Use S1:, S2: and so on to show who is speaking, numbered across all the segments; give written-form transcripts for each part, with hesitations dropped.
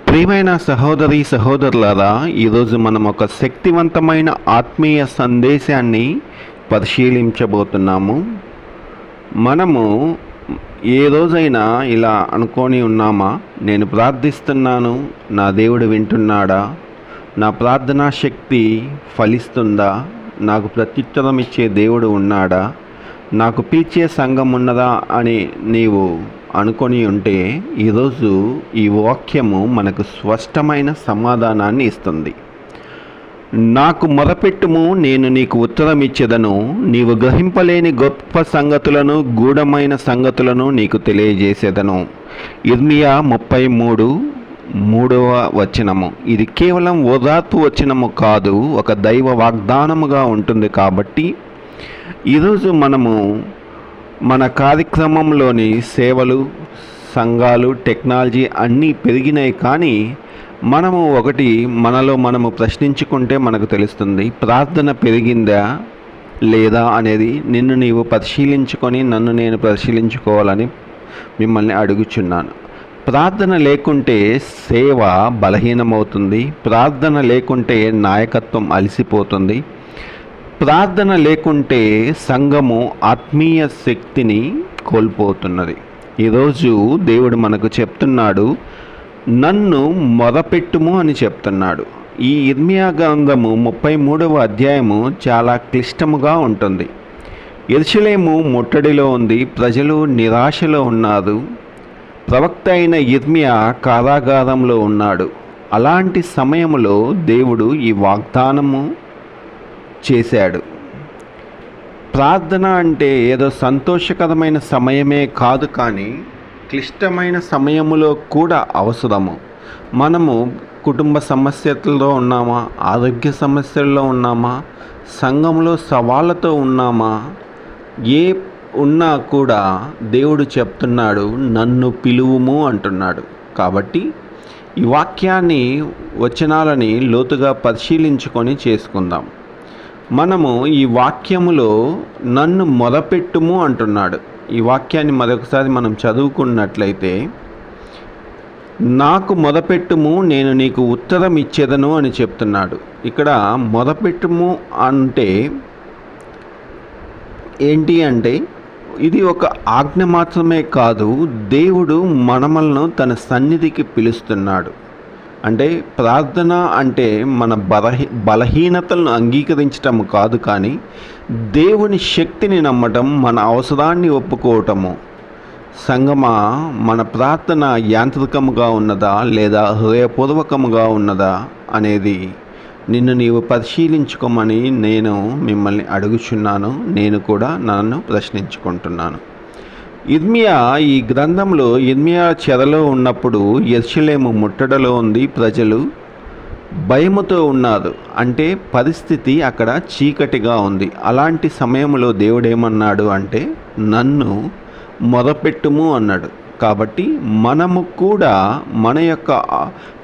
S1: ప్రియమైన సహోదరి సహోదరులారా, ఈరోజు మనం ఒక శక్తివంతమైన ఆత్మీయ సందేశాన్ని పరిశీలించబోతున్నాము. మనము ఏ రోజైనా ఇలా అనుకొని ఉన్నామా, నేను ప్రార్థిస్తున్నాను, నా దేవుడు వింటున్నాడా, నా ప్రార్థనా శక్తి ఫలిస్తుందా, నాకు ప్రత్యుత్తరం ఇచ్చే దేవుడు ఉన్నాడా, నాకు పిలిచే సంఘం ఉన్నదా అని నీవు అనుకొని ఉంటే ఈరోజు ఈ వాక్యము మనకు స్పష్టమైన సమాధానాన్ని ఇస్తుంది. నాకు మొరపెట్టుము, నేను నీకు ఉత్తరం ఇచ్చేదను, నీవు గ్రహింపలేని గొప్ప సంగతులను, గూఢమైన సంగతులను నీకు తెలియజేసేదను. ఇర్మియా 33:3 వచనము. ఇది కేవలం ఓదార్పు వచనము కాదు, ఒక దైవ వాగ్దానముగా ఉంటుంది. కాబట్టి ఈరోజు మనము మన కార్యక్రమంలోని సేవలు, సంఘాలు, టెక్నాలజీ అన్నీ పెరిగినాయి, కానీ మనలో మనము ప్రశ్నించుకుంటే మనకు తెలుస్తుంది, ప్రార్థన పెరిగిందా లేదా అనేది నిన్ను నీవు పరిశీలించుకొని నన్ను నేను పరిశీలించుకోవాలని మిమ్మల్ని అడుగుచున్నాను. ప్రార్థన లేకుంటే సేవ బలహీనమవుతుంది. ప్రార్థన లేకుంటే నాయకత్వం అలసిపోతుంది. ప్రార్థన లేకుంటే సంఘము ఆత్మీయ శక్తిని కోల్పోతున్నది. ఈరోజు దేవుడు మనకు చెప్తున్నాడు, నన్ను మొదపెట్టుము అని చెప్తున్నాడు. ఈ ఇర్మియా గ్రంథము 33వ అధ్యాయము చాలా క్లిష్టముగా ఉంటుంది. యెరూషలేము ముట్టడిలో ఉంది, ప్రజలు నిరాశలో ఉన్నారు. ప్రవక్త అయిన ఇర్మియా కారాగారంలో ఉన్నాడు. అలాంటి సమయంలో దేవుడు ఈ వాగ్దానము చేశాడు. ప్రార్థన అంటే ఏదో సంతోషకరమైన సమయమే కాదు, కానీ క్లిష్టమైన సమయములో కూడా అవసరము. మనము కుటుంబ సమస్యలతో ఉన్నామా, ఆరోగ్య సమస్యల్లో ఉన్నామా, సంఘంలో సవాళ్ళతో ఉన్నామా, ఏ ఉన్నా కూడా దేవుడు చెప్తున్నాడు, నన్ను పిలువుము అంటున్నాడు. కాబట్టి ఈ వాక్యాన్ని, వచనాలని లోతుగా పరిశీలించుకొని చేసుకుందాం. మనము ఈ వాక్యములో నన్ను మొదపెట్టుము అంటున్నాడు. ఈ వాక్యాన్ని మరొకసారి మనం చదువుకున్నట్లయితే, నాకు మొదపెట్టుము, నేను నీకు ఉత్తరం ఇచ్చేదను అని చెప్తున్నాడు. ఇక్కడ మొదపెట్టుము అంటే ఏంటి అంటే, ఇది ఒక ఆజ్ఞ మాత్రమే కాదు, దేవుడు మనమలను తన సన్నిధికి పిలుస్తున్నాడు. అంటే ప్రార్థన అంటే మన బలహీనతలను అంగీకరించటము కాదు, కానీ దేవుని శక్తిని నమ్మటం, మన అవసరాన్ని ఒప్పుకోవటము. సంగమా, మన ప్రార్థన యాంత్రికముగా ఉన్నదా లేదా హృదయపూర్వకముగా ఉన్నదా అనేది నిన్ను నీవు పరిశీలించుకోమని నేను మిమ్మల్ని అడుగుచున్నాను. నేను కూడా నన్ను ప్రశ్నించుకుంటున్నాను. ఇర్మియా ఈ గ్రంథంలో ఇర్మియా చెరలో ఉన్నప్పుడు యెరూషలేము ముట్టడిలో ఉంది, ప్రజలు భయముతో ఉన్నారు. అంటే పరిస్థితి అక్కడ చీకటిగా ఉంది. అలాంటి సమయంలో దేవుడు ఏమన్నాడు అంటే, నన్ను మొదపెట్టుము అన్నాడు. కాబట్టి మనము కూడా మన యొక్క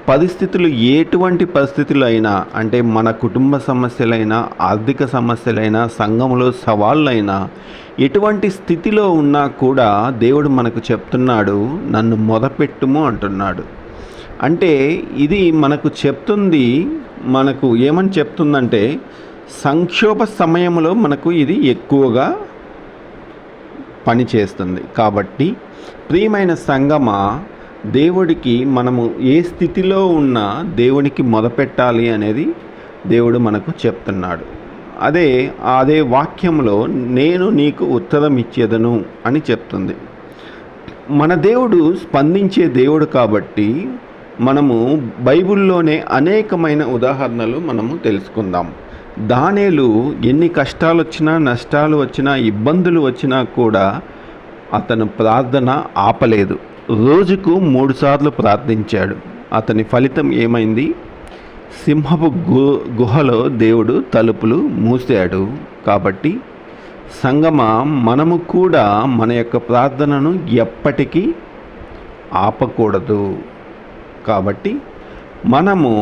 S1: పరిస్థితులు, ఎటువంటి పరిస్థితులు అయినా, అంటే మన కుటుంబ సమస్యలైనా, ఆర్థిక సమస్యలైనా, సంఘంలో సవాళ్ళైనా, ఎటువంటి స్థితిలో ఉన్నా కూడా దేవుడు మనకు చెప్తున్నాడు, నన్ను మొదపెట్టుము అంటున్నాడు. అంటే ఇది మనకు చెప్తుంది, మనకు ఏమని చెప్తుందంటే, సంక్షోభ సమయంలో మనకు ఇది ఎక్కువగా పనిచేస్తుంది. కాబట్టి ప్రియమైన సంగమా, దేవుడికి మనము ఏ స్థితిలో ఉన్నా దేవునికి మొదపెట్టాలి అనేది దేవుడు మనకు చెప్తున్నాడు. అదే వాక్యంలో నేను నీకు ఉత్తరం ఇచ్చేదను అని చెప్తుంది. మన దేవుడు స్పందించే దేవుడు కాబట్టి మనము బైబిల్లోనే అనేకమైన ఉదాహరణలు మనము తెలుసుకుందాం. దానియేలు ఎన్ని కష్టాలు వచ్చినా, నష్టాలు వచ్చినా, ఇబ్బందులు వచ్చినా కూడా అతను ప్రార్థన ఆపలేదు. రోజుకు 3 సార్లు ప్రార్థించాడు. అతని ఫలితం ఏమైంది? సింహపు గుహలో దేవుడు తలుపులు మూసాడు. కాబట్టి సంగమా, మనము కూడా మన యొక్క ప్రార్థనను ఎప్పటికీ ఆపకూడదు. కాబట్టి మనము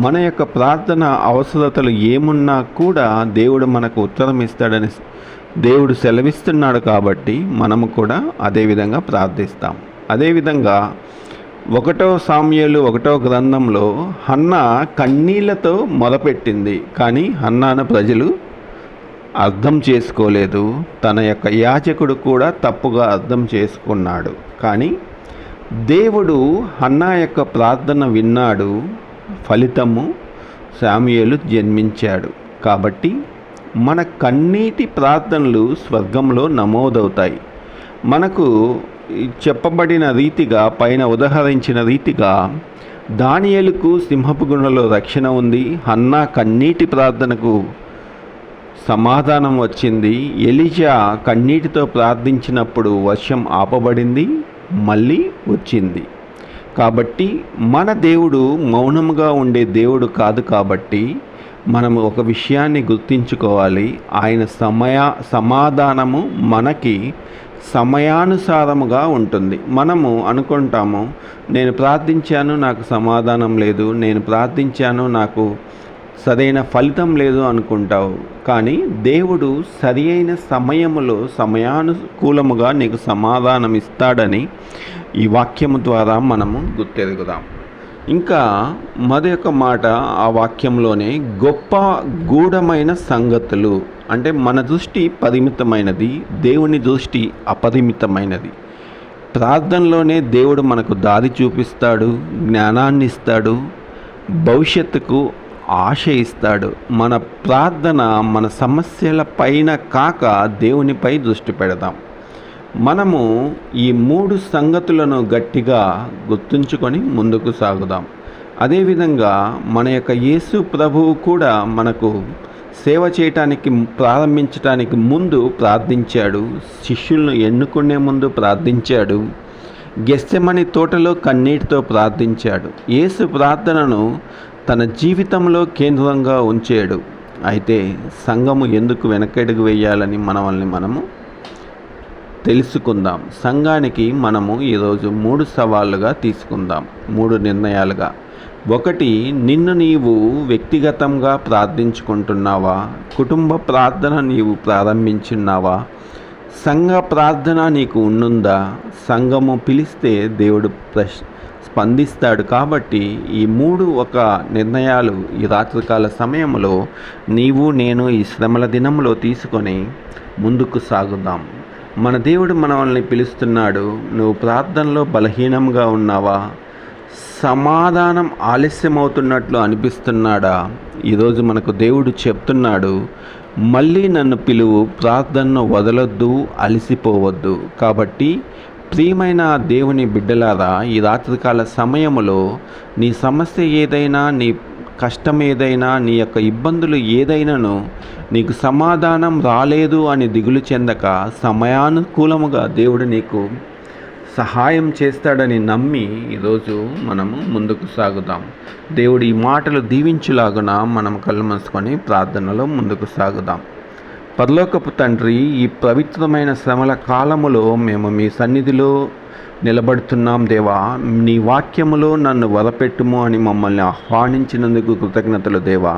S1: మన యొక్క ప్రార్థన అవసరతలు ఏమున్నా కూడా దేవుడు మనకు ఉత్తరం ఇస్తాడని దేవుడు సెలవిస్తున్నాడు. కాబట్టి మనము కూడా అదేవిధంగా ప్రార్థిస్తాం. అదేవిధంగా ఒకటో సామ్యూయేలు 1వ గ్రంథంలో హన్నా కన్నీళ్లతో మొదపెట్టింది, కానీ హన్నాను ప్రజలు అర్థం చేసుకోలేదు. తన యొక్క యాజకుడు కూడా తప్పుగా అర్థం చేసుకున్నాడు. కానీ దేవుడు హన్నా యొక్క ప్రార్థన విన్నాడు. ఫలితము సామ్యూయేలు జన్మించాడు. కాబట్టి మన కన్నీటి ప్రార్థనలు స్వర్గంలో నమోదవుతాయి. మనకు చెప్పబడిన రీతిగా, పైన ఉదహరించిన రీతిగా దానియేలుకు సింహపు గుణలో రక్షణ ఉంది. హన్నా కన్నీటి ప్రార్థనకు సమాధానం వచ్చింది. ఎలీషా కన్నీటితో ప్రార్థించినప్పుడు వర్షం ఆపబడింది, మళ్ళీ వచ్చింది. కాబట్టి మన దేవుడు మౌనంగా ఉండే దేవుడు కాదు. కాబట్టి మనము ఒక విషయాన్ని గుర్తించుకోవాలి. ఆయన సమాధానము మనకి సమయానుసారముగా ఉంటుంది. మనము అనుకుంటాము, నేను ప్రార్థించాను, నాకు సమాధానం లేదు, నేను ప్రార్థించాను, నాకు సరైన ఫలితం లేదు అనుకుంటావు. కానీ దేవుడు సరి అయిన సమయములో సమయానుకూలముగా నీకు సమాధానం ఇస్తాడని ఈ వాక్యము ద్వారా మనము గుర్తెరుగుదాం. ఇంకా మరొక మాట ఆ వాక్యంలోనే, గొప్ప గూఢమైన సంగతులు. అంటే మన దృష్టి పరిమితమైనది, దేవుని దృష్టి అపరిమితమైనది. ప్రార్థనలోనే దేవుడు మనకు దారి చూపిస్తాడు, జ్ఞానాన్ని ఇస్తాడు, భవిష్యత్తుకు ఆశ ఇస్తాడు. మన ప్రార్థన మన సమస్యల పైన కాక దేవునిపై దృష్టి పెడదాం. మనము ఈ 3 సంగతులను గట్టిగా గుర్తుంచుకొని ముందుకు సాగుదాం. అదేవిధంగా మన యొక్క యేసు ప్రభువు కూడా మనకు సేవ చేయటానికి ప్రారంభించటానికి ముందు ప్రార్థించాడు. శిష్యులను ఎన్నుకునే ముందు ప్రార్థించాడు. గెత్సెమని తోటలో కన్నీటితో ప్రార్థించాడు. యేసు ప్రార్థనను తన జీవితంలో కేంద్రంగా ఉంచాడు. అయితే సంఘము ఎందుకు వెనకడుగు వేయాలని మనము తెలుసుకుందాం. సంఘానికి మనము ఈరోజు 3 సవాళ్ళుగా తీసుకుందాం, 3 నిర్ణయాలుగా. 1, నిన్ను నీవు వ్యక్తిగతంగా ప్రార్థించుకుంటున్నావా? కుటుంబ ప్రార్థన నీవు ప్రారంభించున్నావా? సంఘ ప్రార్థన నీకు ఉన్నుందా? సంఘము పిలిస్తే దేవుడు స్పందిస్తాడు. కాబట్టి ఈ 3 నిర్ణయాలు ఈ రాత్రికాల సమయంలో నీవు నేను ఈ శ్రమల దినంలో తీసుకొని ముందుకు సాగుదాం. మన దేవుడు మనల్ని పిలుస్తున్నాడు. నువ్వు ప్రార్థనలో బలహీనంగా ఉన్నావా? సమాధానం ఆలస్యమవుతున్నట్లు అనిపిస్తున్నాడా? ఈరోజు మనకు దేవుడు చెప్తున్నాడు, మళ్ళీ నన్ను పిలువు, ప్రార్థనను వదలొద్దు, అలసిపోవద్దు. కాబట్టి ప్రియమైన దేవుని బిడ్డలారా, ఈ రాత్రికాల సమయములో నీ సమస్య ఏదైనా, నీ కష్టం ఏదైనా, నీ యొక్క ఇబ్బందులు ఏదైనాను నీకు సమాధానం రాలేదు అని దిగులు చెందక, సమయానుకూలముగా దేవుడు నీకు సహాయం చేస్తాడని నమ్మి ఈరోజు మనము ముందుకు సాగుదాం. దేవుడు ఈ మాటలు దీవించులాగున మనం కళ్ళు మూసుకొని ప్రార్థనలో ముందుకు సాగుదాం. పరలోకపు తండ్రి, ఈ పవిత్రమైన శ్రమల కాలములో మేము మీ సన్నిధిలో నిలబడుతున్నాం దేవా. నీ వాక్యములో నన్ను వరపెట్టుము అని మమ్మల్ని ఆహ్వానించినందుకు కృతజ్ఞతలు దేవా.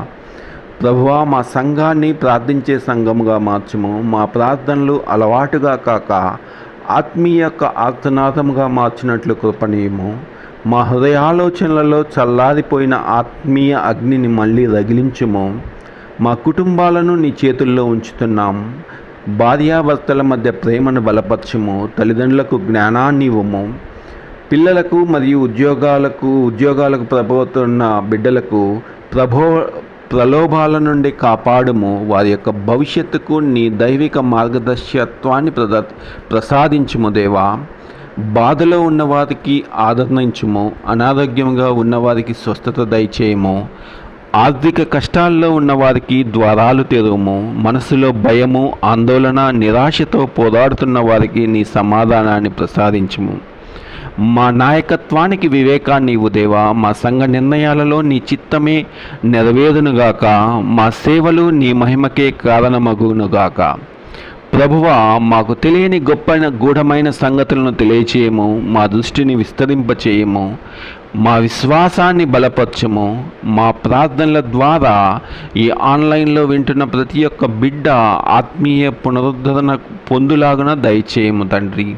S1: ప్రభువా, మా సంఘాన్ని ప్రార్థించే సంఘముగా మార్చుము. మా ప్రార్థనలు అలవాటుగా కాక ఆత్మీయ ఆర్తనాదముగా మార్చినట్లు కృపణీయము. మా హృదయాలోచనలలో చల్లారిపోయిన ఆత్మీయ అగ్నిని మళ్ళీ రగిలించుము. మా కుటుంబాలను నీ చేతుల్లో ఉంచుతున్నాం. భార్యాభర్తల మధ్య ప్రేమను బలపరచుము. తల్లిదండ్రులకు జ్ఞానాన్ని ఇవ్వము. పిల్లలకు మరియు ఉద్యోగాలకు ప్రభావితున్న బిడ్డలకు ప్రలోభాల నుండి కాపాడుము. వారి యొక్క భవిష్యత్తుకు నీ దైవిక మార్గదర్శకత్వాన్ని ప్రసాదించుము దేవా. బాధలో ఉన్నవారికి ఆదరించుము. అనారోగ్యంగా ఉన్నవారికి స్వస్థత దయచేయము. ఆర్థిక కష్టాల్లో ఉన్నవారికి ద్వారాలు తెరువుము. మనసులో భయము, ఆందోళన, నిరాశతో పోరాడుతున్న వారికి నీ సమాధానాన్ని ప్రసాదించుము. మా నాయకత్వానికి వివేకాన్ని ఇవ్వు దేవా. మా సంఘ నిర్ణయాలలో నీ చిత్తమే నెరవేరునుగాక. మా సేవలు నీ మహిమకే కారణమగునుగాక. ప్రభువా, మాకు తెలియని గూఢమైన సంగతులను తెలియచేయము. మా దృష్టిని విస్తరింపచేయము. మా విశ్వాసాన్ని బలపరచము. మా ప్రార్థనల ద్వారా ఈ ఆన్లైన్లో వింటున్న ప్రతి ఒక్క బిడ్డ ఆత్మీయ పునరుద్ధరణ పొందులాగున దయచేయము తండ్రి.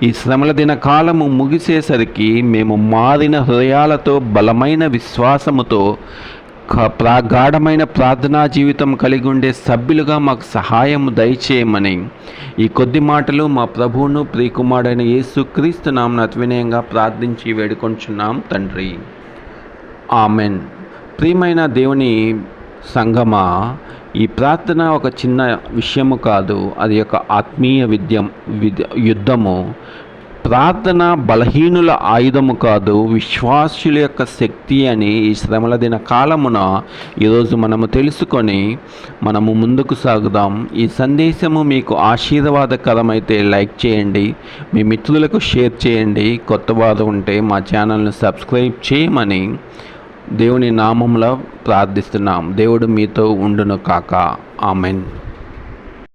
S1: ఈ శ్రమల దిన కాలము ముగిసేసరికి మేము మారిన హృదయాలతో, బలమైన విశ్వాసముతో, గాఢమైన ప్రార్థనా జీవితం కలిగి ఉండే సభ్యులుగా మాకు సహాయం దయచేయమని ఈ కొద్ది మాటలు మా ప్రభువును ప్రియకుమారుడైన యేసుక్రీస్తు నామమున వినయంగా ప్రార్థించి వేడుకొంచున్నాం తండ్రి. ఆమెన్. ప్రియమైన దేవుని సంగమా, ఈ ప్రార్థన ఒక చిన్న విషయము కాదు, అది ఒక ఆత్మీయ యుద్ధము. ప్రార్థన బలహీనుల ఆయుధము కాదు, విశ్వాసుల యొక్క శక్తి అని ఈ శ్రమల దిన కాలమున ఈరోజు మనము తెలుసుకొని మనము ముందుకు సాగుదాం. ఈ సందేశము మీకు ఆశీర్వాదకరమైతే లైక్ చేయండి, మీ మిత్రులకు షేర్ చేయండి. కొత్త వారు ఉంటే మా ఛానల్ను సబ్స్క్రైబ్ చేయమని దేవుని నామములో ప్రార్థిస్తున్నాం. దేవుడు మీతో ఉండును కాక. ఆమెన్.